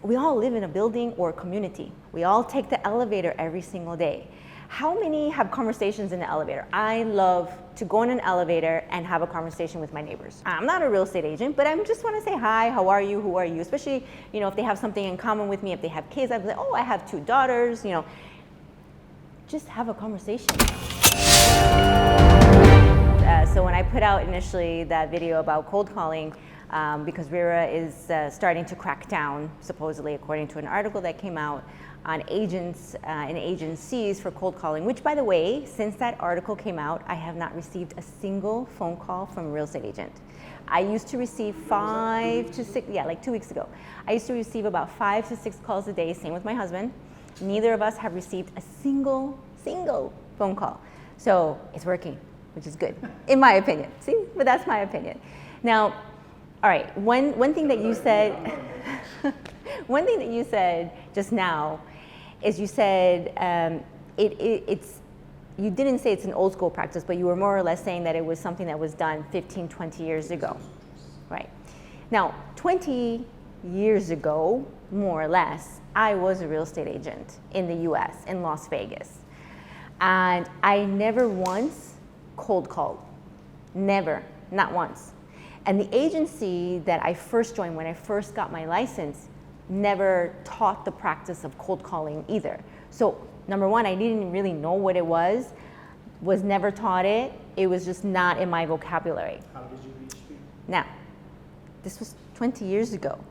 we all live in a building or a community. We all take the elevator every single day. How many have conversations in the elevator? I love to go in an elevator and have a conversation with my neighbors. I'm not a real estate agent, but I just want to say hi, how are you, who are you? Especially, if they have something in common with me, if they have kids, I'd be like, oh, I have 2 daughters, just have a conversation. So when I put out initially that video about cold calling, because RERA is starting to crack down, supposedly according to an article that came out, on agents and agencies for cold calling, which, by the way, since that article came out, I have not received a single phone call from a real estate agent. I used to receive 5 to 6, like 2 weeks ago. I used to receive about 5 to 6 calls a day, same with my husband. Neither of us have received a single phone call. So it's working, which is good, in my opinion. See, but that's my opinion. Now, all right, one thing that you said, one thing that you said just now is you said you didn't say it's an old school practice, but you were more or less saying that it was something that was done 15, 20 years ago, right? Now, 20 years ago, more or less, I was a real estate agent in the US, in Las Vegas. And I never once cold called, never, not once. And the agency that I first joined when I first got my license never taught the practice of cold calling either. So number one, I didn't really know what it was never taught it. It was just not in my vocabulary. How did you reach people? Now, this was 20 years ago.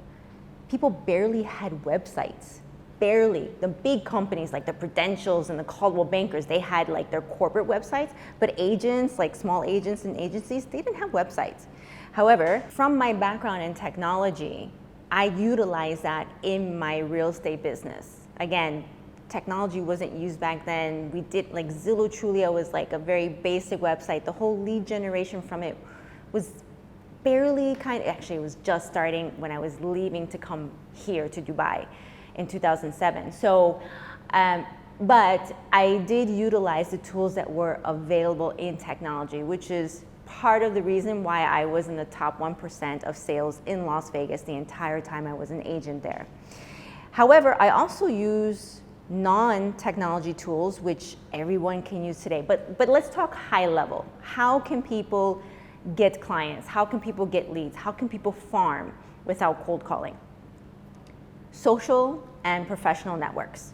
People barely had websites, barely. The big companies like the Prudentials and the Coldwell Bankers, they had like their corporate websites, but agents, like small agents and agencies, they didn't have websites. However, from my background in technology, I utilize that in my real estate business. Again, technology wasn't used back then. We did like Zillow Trulia was like a very basic website. The whole lead generation from it was barely actually it was just starting when I was leaving to come here to Dubai in 2007. So, but I did utilize the tools that were available in technology, which is part of the reason why I was in the top 1% of sales in Las Vegas the entire time I was an agent there. However, I also use non-technology tools, which everyone can use today. But let's talk high level. How can people get clients? How can people get leads? How can people farm without cold calling? Social and professional networks.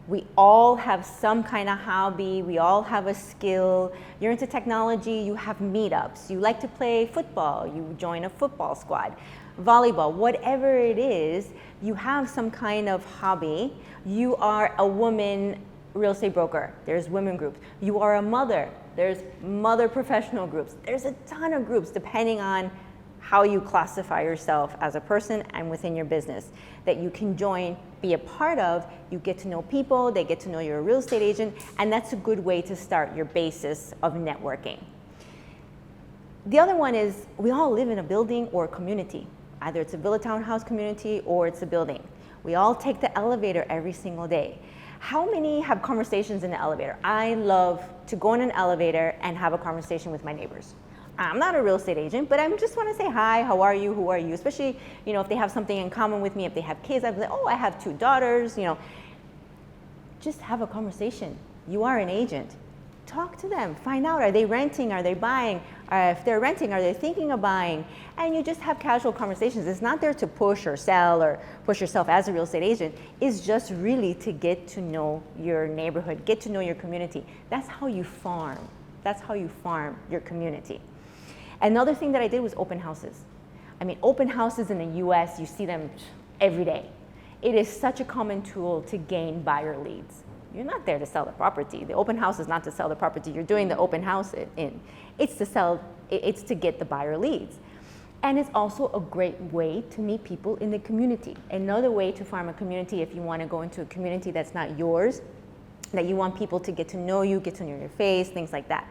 We all have some kind of hobby, we all have a skill. You're into technology, you have meetups. You like to play football, you join a football squad. Volleyball, whatever it is, you have some kind of hobby. You are a woman real estate broker, there's women groups. You are a mother, there's mother professional groups. There's a ton of groups depending on how you classify yourself as a person and within your business that you can join, be a part of. You get to know people, they get to know you're a real estate agent, and that's a good way to start your basis of networking. The other one is we all live in a building or a community. Either it's a villa townhouse community or it's a building. We all take the elevator every single day. How many have conversations in the elevator? I love to go in an elevator and have a conversation with my neighbors. I'm not a real estate agent, but I just want to say hi, how are you, who are you? Especially, if they have something in common with me, if they have kids, I'd be like, oh, I have 2 daughters, Just have a conversation. You are an agent. Talk to them, find out, are they renting, are they buying? If they're renting, are they thinking of buying? And you just have casual conversations. It's not there to push or sell or push yourself as a real estate agent. It's just really to get to know your neighborhood, get to know your community. That's how you farm. That's how you farm your community. Another thing that I did was open houses. I mean, open houses in the US, you see them every day. It is such a common tool to gain buyer leads. You're not there to sell the property. The open house is not to sell the property. You're doing the open house in. It's to get the buyer leads. And it's also a great way to meet people in the community. Another way to farm a community, if you want to go into a community that's not yours, that you want people to get to know you, get to know your face, things like that.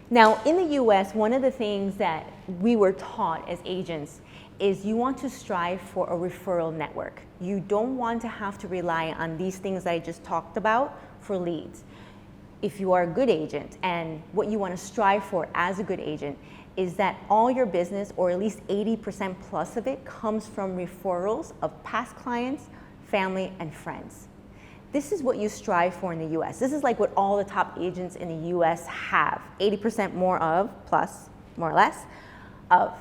Now, in the US, one of the things that we were taught as agents is you want to strive for a referral network. You don't want to have to rely on these things that I just talked about for leads. If you are a good agent, and what you want to strive for as a good agent is that all your business, or at least 80% plus of it, comes from referrals of past clients, family, and friends. This is what you strive for in the US. This is like what all the top agents in the US have, 80% more of, plus, more or less, of.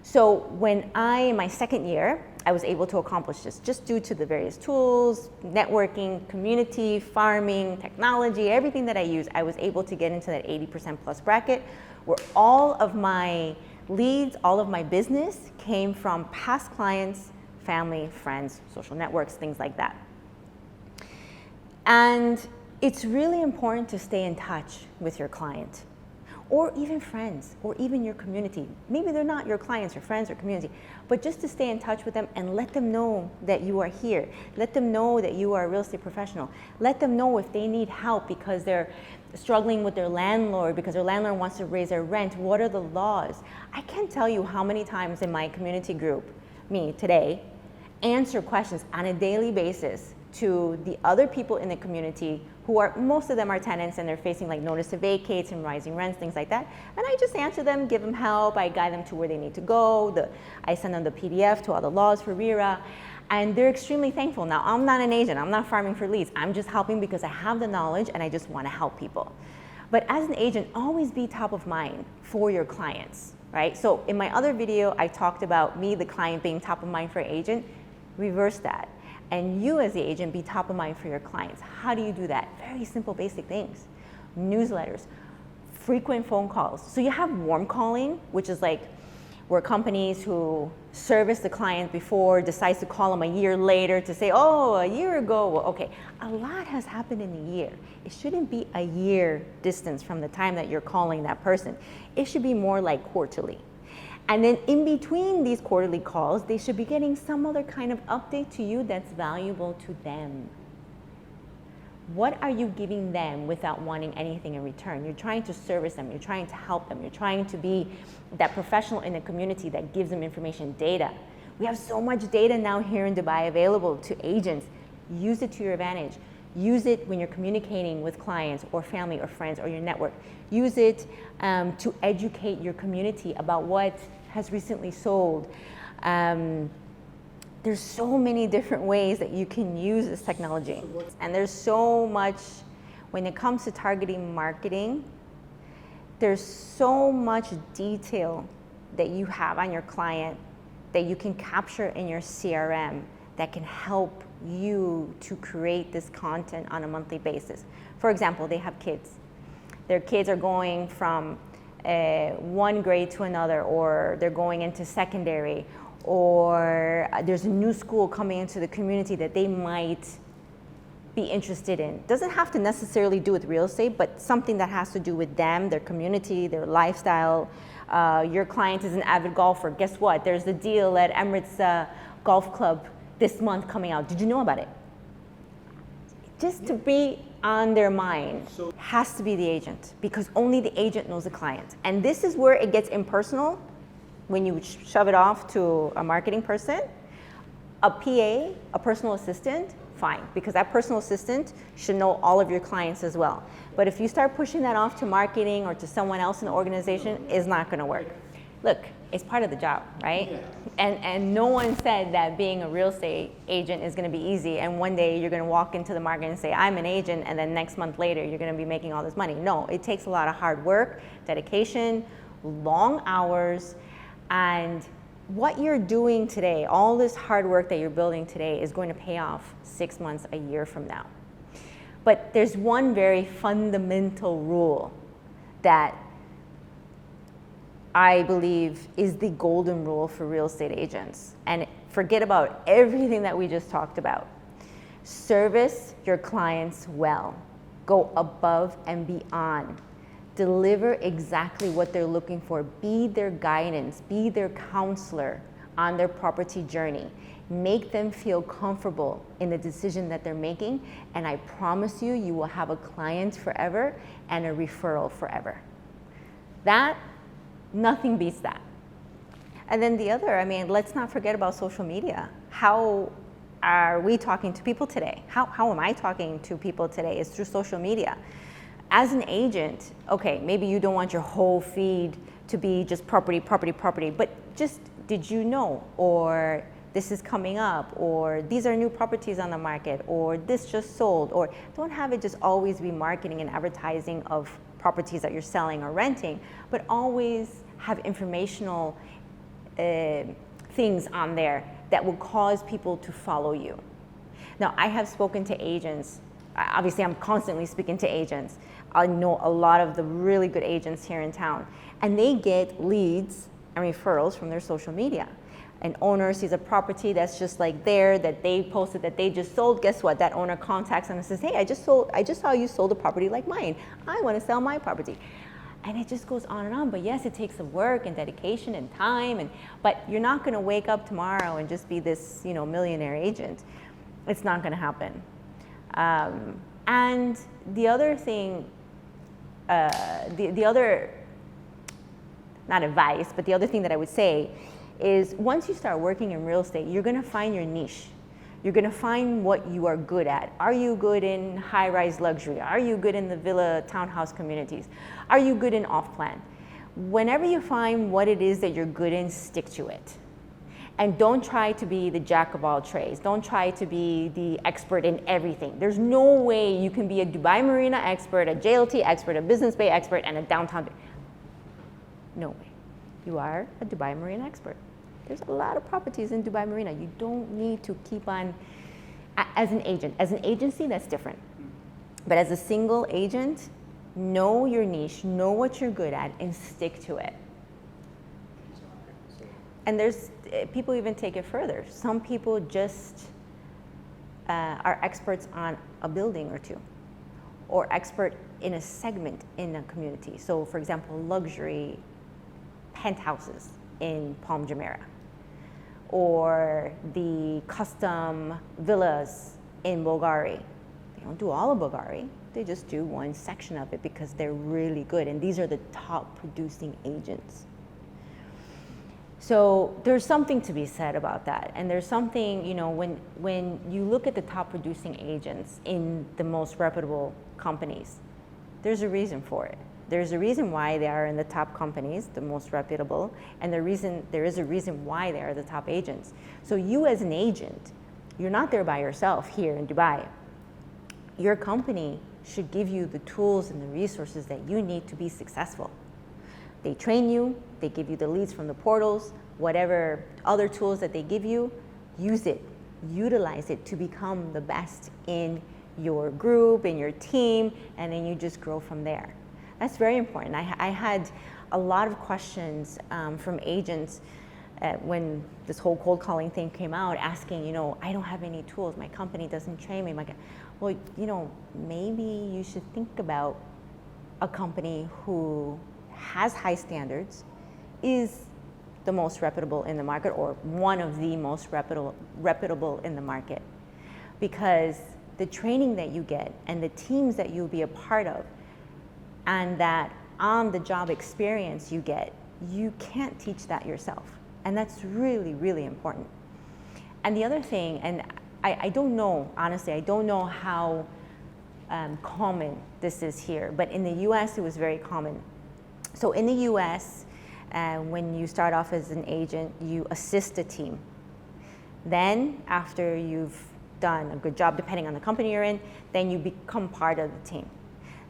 So when in my second year, I was able to accomplish this just due to the various tools, networking, community, farming, technology, everything that I use, I was able to get into that 80% plus bracket where all of my leads, all of my business came from past clients, family, friends, social networks, things like that. And it's really important to stay in touch with your client, or even friends, or even your community. Maybe they're not your clients or friends or community, but just to stay in touch with them and let them know that you are here. Let them know that you are a real estate professional. Let them know if they need help because they're struggling with their landlord, because their landlord wants to raise their rent. What are the laws? I can't tell you how many times in my community group, me today, answer questions on a daily basis to the other people in the community who are, most of them are tenants and they're facing like notice of vacates and rising rents, things like that. And I just answer them, give them help, I guide them to where they need to go. I send them the PDF to all the laws for RERA. And they're extremely thankful. Now, I'm not an agent, I'm not farming for leads. I'm just helping because I have the knowledge and I just want to help people. But as an agent, always be top of mind for your clients, right? So in my other video, I talked about me, the client, being top of mind for an agent. Reverse that. And you as the agent be top of mind for your clients. How do you do that? Very simple, basic things. Newsletters, frequent phone calls. So you have warm calling, which is like where companies who service the client before decides to call them a year later to say, oh, a year ago. Well, okay, a lot has happened in a year. It shouldn't be a year distance from the time that you're calling that person. It should be more like quarterly. And then in between these quarterly calls, they should be getting some other kind of update to you that's valuable to them. What are you giving them without wanting anything in return? You're trying to service them, you're trying to help them, you're trying to be that professional in the community that gives them information, data. We have so much data now here in Dubai available to agents. Use it to your advantage. Use it when you're communicating with clients or family or friends or your network. Use it to educate your community about what has recently sold. There's so many different ways that you can use this technology. And there's so much, when it comes to targeting marketing, there's so much detail that you have on your client that you can capture in your CRM that can help you to create this content on a monthly basis. For example, they have kids. Their kids are going from one grade to another, or they're going into secondary, or there's a new school coming into the community that they might be interested in. Doesn't have to necessarily do with real estate, but something that has to do with them, their community, their lifestyle. Your client is an avid golfer. Guess what? There's a deal at Emirates Golf Club this month coming out. Did you know about it? Just to be on their mind has to be the agent, because only the agent knows the client. And this is where it gets impersonal when you shove it off to a marketing person. A PA, a personal assistant, fine, because that personal assistant should know all of your clients as well. But if you start pushing that off to marketing or to someone else in the organization, it's not gonna work. Look, it's part of the job, right? Yeah. And no one said that being a real estate agent is gonna be easy and one day you're gonna walk into the market and say, I'm an agent, and then next month later you're gonna be making all this money. No, it takes a lot of hard work, dedication, long hours, and what you're doing today, all this hard work that you're building today is going to pay off 6 months, a year from now. But there's one very fundamental rule that I believe is the golden rule for real estate agents. And forget about everything that we just talked about. Service your clients well. Go above and beyond. Deliver exactly what they're looking for. Be their guidance, be their counselor on their property journey. Make them feel comfortable in the decision that they're making, and I promise you, you will have a client forever and a referral forever. Nothing beats that. And then the other, let's not forget about social media. How are we talking to people today? How am I talking to people today? It's through social media. As an agent, okay, maybe you don't want your whole feed to be just property, property, property, but just did you know, or this is coming up, or these are new properties on the market, or this just sold, or don't have it just always be marketing and advertising of properties that you're selling or renting, but always have informational things on there that will cause people to follow you. Now, I have spoken to agents. Obviously, I'm constantly speaking to agents. I know a lot of the really good agents here in town, and they get leads and referrals from their social media. An owner sees a property that's just like there that they posted that they just sold. Guess what? That owner contacts them and says, hey, I just saw you sold a property like mine. I want to sell my property. And it just goes on and on. But yes, it takes some work and dedication and time. But you're not going to wake up tomorrow and just be this, millionaire agent. It's not going to happen. And the other thing, the other, not advice, but the other thing that I would say is once you start working in real estate, you're going to find your niche. You're going to find what you are good at. Are you good in high-rise luxury? Are you good in the villa townhouse communities? Are you good in off-plan? Whenever you find what it is that you're good in, stick to it. And don't try to be the jack of all trades. Don't try to be the expert in everything. There's no way you can be a Dubai Marina expert, a JLT expert, a Business Bay expert, and a downtown Bay. No way. You are a Dubai Marina expert. There's a lot of properties in Dubai Marina. You don't need to keep on, as an agent. As an agency, that's different. But as a single agent, know your niche, know what you're good at, and stick to it. And there's, people even take it further. Some people just are experts on a building or two, or expert in a segment in a community. So for example, luxury penthouses in Palm Jumeirah, or the custom villas in Bulgari. They don't do all of Bulgari, they just do one section of it because they're really good, and these are the top producing agents. So there's something to be said about that, and there's something, when you look at the top producing agents in the most reputable companies, there's a reason for it. There's a reason why they are in the top companies, the most reputable, and there is a reason why they are the top agents. So you as an agent, you're not there by yourself here in Dubai. Your company should give you the tools and the resources that you need to be successful. They train you, they give you the leads from the portals, whatever other tools that they give you, use it, utilize it to become the best in your group, in your team, and then you just grow from there. That's very important. I had a lot of questions from agents when this whole cold calling thing came out, asking, I don't have any tools, my company doesn't train me. Well, maybe you should think about a company who has high standards, is the most reputable in the market, or one of the most reputable in the market. Because the training that you get and the teams that you'll be a part of, and that on-the-job experience you get, you can't teach that yourself. And that's really, really important. And the other thing, and I don't know, honestly, I don't know how common this is here, but in the US it was very common. So in the US, when you start off as an agent, you assist a team. Then after you've done a good job, depending on the company you're in, then you become part of the team.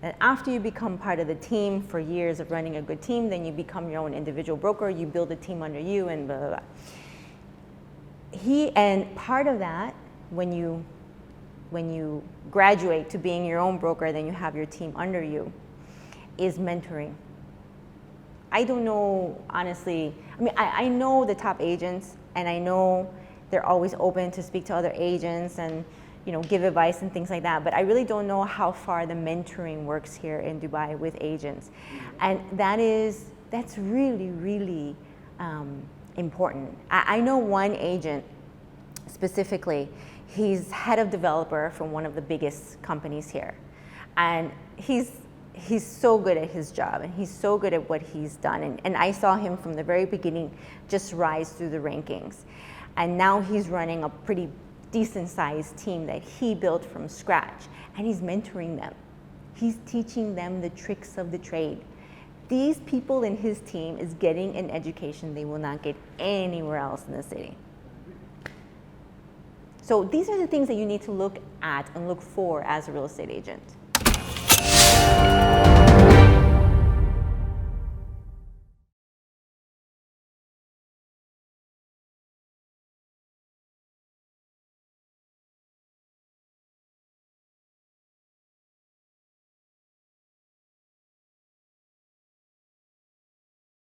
And after you become part of the team for years of running a good team, then you become your own individual broker, you build a team under you, and blah, blah, blah. And part of that, when you graduate to being your own broker, then you have your team under you, is mentoring. I don't know, honestly, I know the top agents, and I know they're always open to speak to other agents and give advice and things like that, but I really don't know how far the mentoring works here in Dubai with agents. And that's really, really important. I know one agent specifically, he's head of developer for one of the biggest companies here. And he's so good at his job, and he's so good at what he's done. And I saw him from the very beginning just rise through the rankings. And now he's running a pretty decent sized team that he built from scratch, and he's mentoring them. He's teaching them the tricks of the trade. these people in his team is getting an education they will not get anywhere else in the city. So these are the things that you need to look at and look for as a real estate agent.